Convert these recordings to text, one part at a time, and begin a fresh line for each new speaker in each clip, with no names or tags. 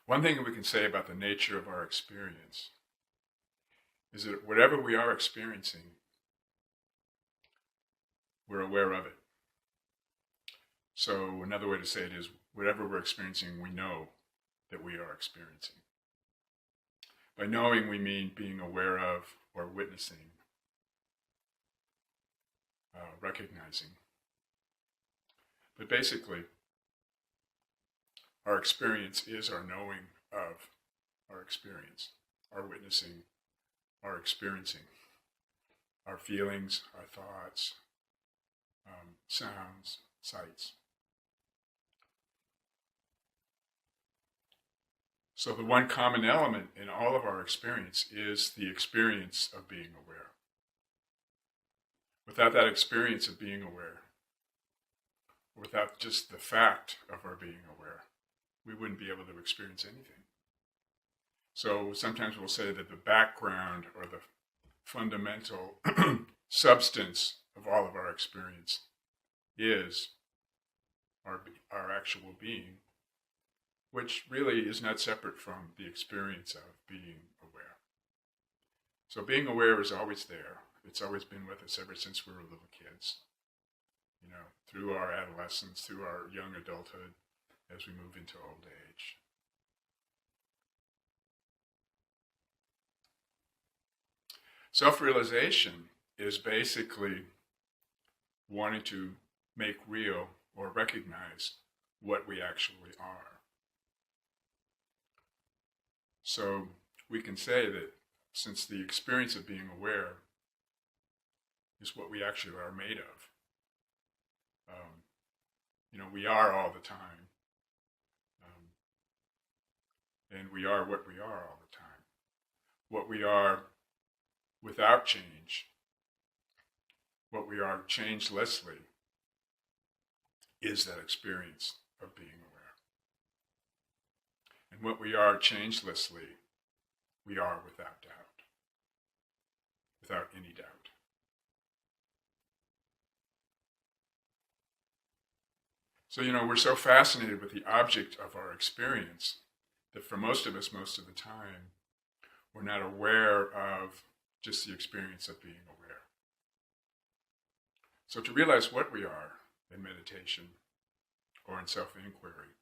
One thing we can say about the nature of our experience is that whatever we are experiencing, we're aware of it. So another way to say it is whatever we're experiencing, we know that we are experiencing. By knowing, we mean being aware of or witnessing, recognizing. But basically, our experience is our knowing of our experience, our witnessing, our experiencing, our feelings, our thoughts, sounds, sights. So the one common element in all of our experience is the experience of being aware. Without that experience of being aware, without just the fact of our being aware, we wouldn't be able to experience anything. So sometimes we'll say that the background or the fundamental substance of all of our experience is our actual being, which really is not separate from the experience of being aware. So being aware is always there. It's always been with us ever since we were little kids, through our adolescence, through our young adulthood, as we move into old age. Self-realization is basically wanting to make real or recognize what we actually are. So we can say that since the experience of being aware is what we actually are made of, we are all the time, and we are what we are all the time. What we are without change, what we are changelessly, is that experience of being aware. And what we are changelessly, we are without doubt, without any doubt. So, we're so fascinated with the object of our experience that for most of us, most of the time, we're not aware of just the experience of being aware. So to realize what we are in meditation or in self-inquiry,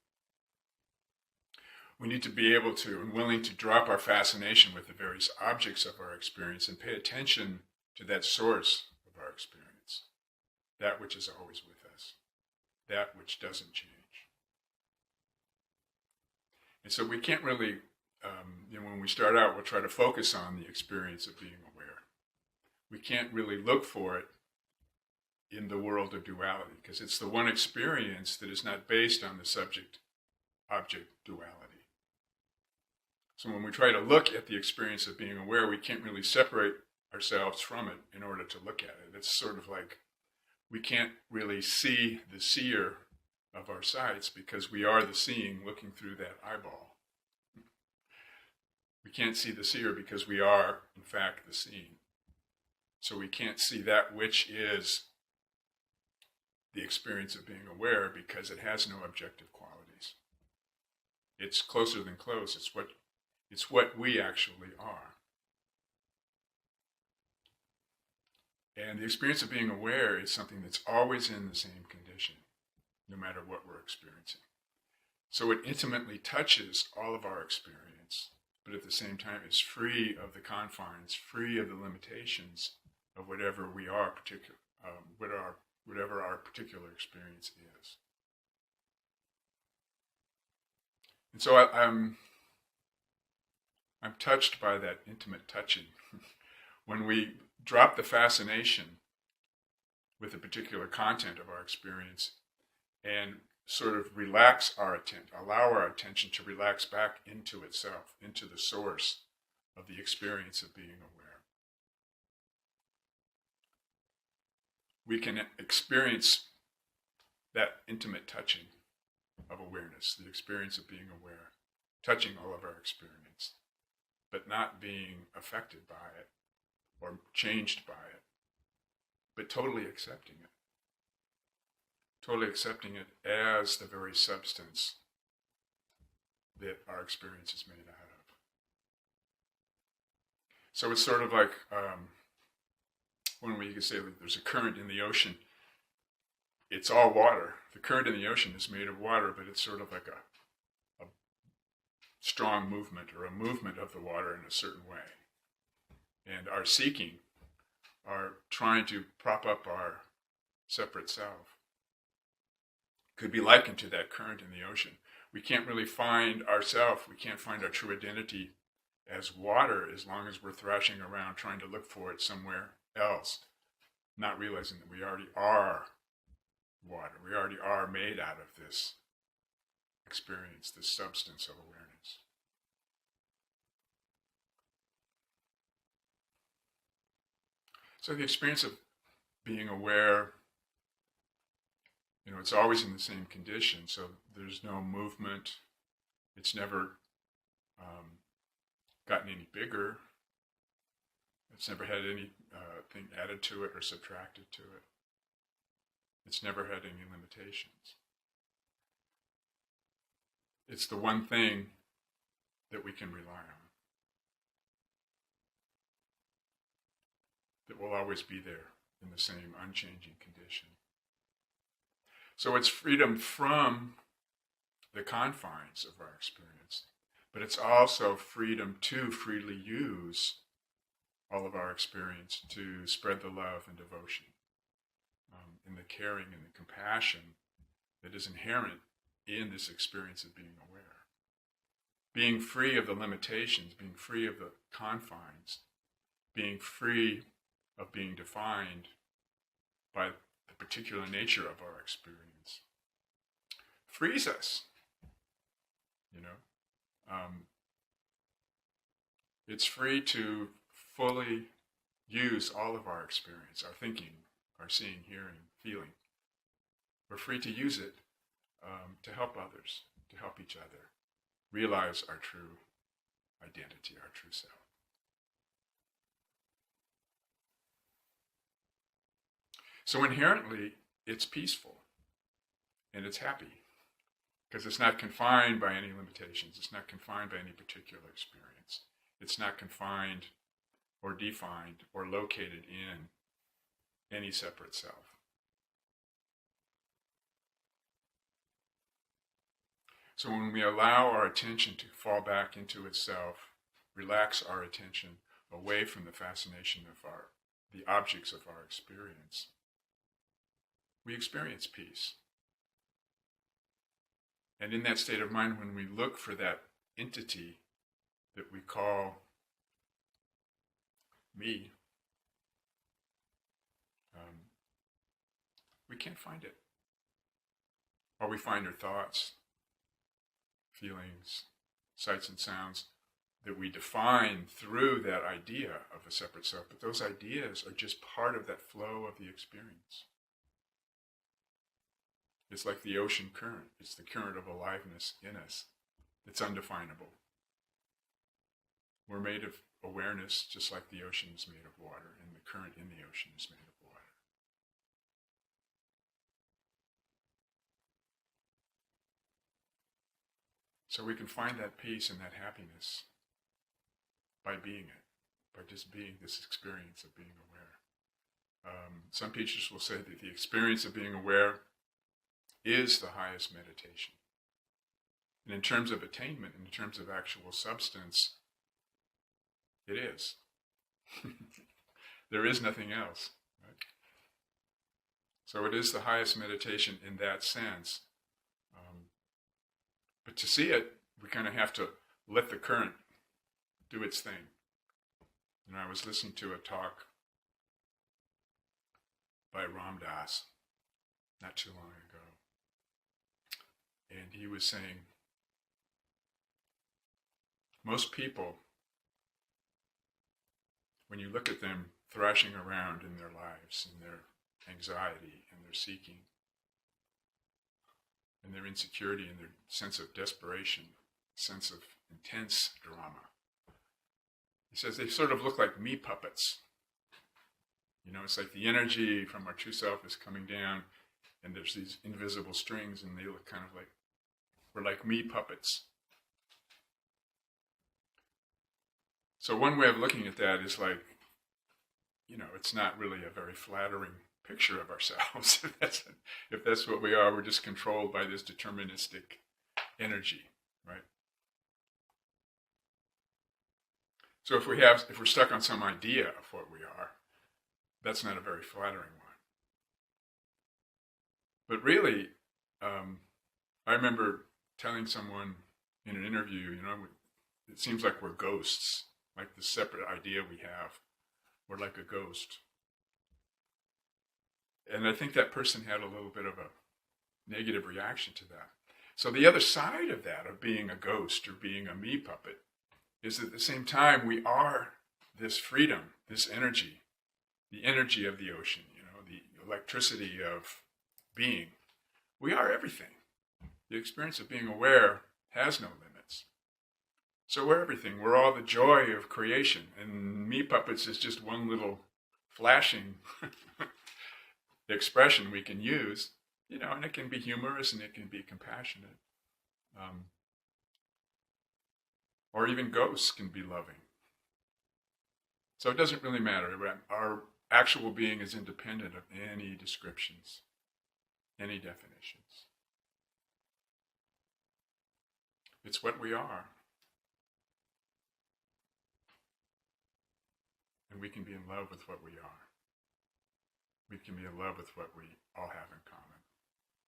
we need to be able to and willing to drop our fascination with the various objects of our experience and pay attention to that source of our experience, that which is always with us, that which doesn't change. And so we can't really, when we start out, we'll try to focus on the experience of being aware. We can't really look for it in the world of duality because it's the one experience that is not based on the subject-object duality. So when we try to look at the experience of being aware, we can't really separate ourselves from it in order to look at it. It's sort of like we can't really see the seer of our sights because we are the seeing looking through that eyeball. We can't see the seer because we are, in fact, the seeing. So we can't see that which is the experience of being aware because it has no objective qualities. It's closer than close. It's what we actually are. And the experience of being aware is something that's always in the same condition, no matter what we're experiencing. So it intimately touches all of our experience, but at the same time is free of the confines, free of the limitations of whatever we are, whatever our particular experience is. And so I'm touched by that intimate touching. When we drop the fascination with the particular content of our experience and sort of relax our attention, allow our attention to relax back into itself, into the source of the experience of being aware, we can experience that intimate touching of awareness, the experience of being aware, touching all of our experience, but not being affected by it or changed by it, but totally accepting it. Totally accepting it as the very substance that our experience is made out of. So it's sort of like one way you could say that there's a current in the ocean. It's all water. The current in the ocean is made of water, but it's sort of like a strong movement or a movement of the water in a certain way. And our seeking, our trying to prop up our separate self, could be likened to that current in the ocean. We can't really find ourself, we can't find our true identity as water as long as we're thrashing around trying to look for it somewhere else, not realizing that we already are water. We already are made out of this experience, this substance of awareness. So the experience of being aware, it's always in the same condition, so there's no movement. It's never gotten any bigger. It's never had anything added to it or subtracted to it. It's never had any limitations. It's the one thing that we can rely on, that will always be there in the same unchanging condition. So it's freedom from the confines of our experience, but it's also freedom to freely use all of our experience to spread the love and devotion, and the caring and the compassion that is inherent in this experience of being aware. Being free of the limitations, being free of the confines, being free of being defined by the particular nature of our experience, frees us. It's free to fully use all of our experience, our thinking, our seeing, hearing, feeling. We're free to use it to help others, to help each other realize our true identity, our true self. So inherently, it's peaceful and it's happy because it's not confined by any limitations. It's not confined by any particular experience. It's not confined or defined or located in any separate self. So when we allow our attention to fall back into itself, relax our attention away from the fascination of the objects of our experience, we experience peace. And in that state of mind, when we look for that entity that we call me, we can't find it. Or we find our thoughts, feelings, sights and sounds that we define through that idea of a separate self. But those ideas are just part of that flow of the experience. It's like the ocean current. It's the current of aliveness in us. It's undefinable. We're made of awareness just like the ocean is made of water, and the current in the ocean is made of water. So we can find that peace and that happiness by being it, by just being this experience of being aware. Some teachers will say that the experience of being aware is the highest meditation. And in terms of attainment, in terms of actual substance, it is. There is nothing else. Right? So it is the highest meditation in that sense. But to see it, we kind of have to let the current do its thing. I was listening to a talk by Ram Dass not too long ago. And he was saying, most people, when you look at them thrashing around in their lives, in their anxiety and their seeking, and their insecurity and their sense of desperation, sense of intense drama, he says they sort of look like me puppets. It's like the energy from our true self is coming down, and there's these invisible strings, and they look kind of like, we're like me puppets. So one way of looking at that is like, it's not really a very flattering picture of ourselves. If that's what we are, we're just controlled by this deterministic energy, right? So if we're stuck on some idea of what we are, that's not a very flattering one. But really, I remember telling someone in an interview, it seems like we're ghosts, like the separate idea we have. We're like a ghost. And I think that person had a little bit of a negative reaction to that. So the other side of that, of being a ghost or being a me puppet, is at the same time we are this freedom, this energy, the energy of the ocean, the electricity of being. We are everything. The experience of being aware has no limits. So we're everything. We're all the joy of creation. And me puppets is just one little flashing expression we can use, and it can be humorous and it can be compassionate. Or even ghosts can be loving. So it doesn't really matter. Our actual being is independent of any descriptions, any definitions. It's what we are. And we can be in love with what we are. We can be in love with what we all have in common.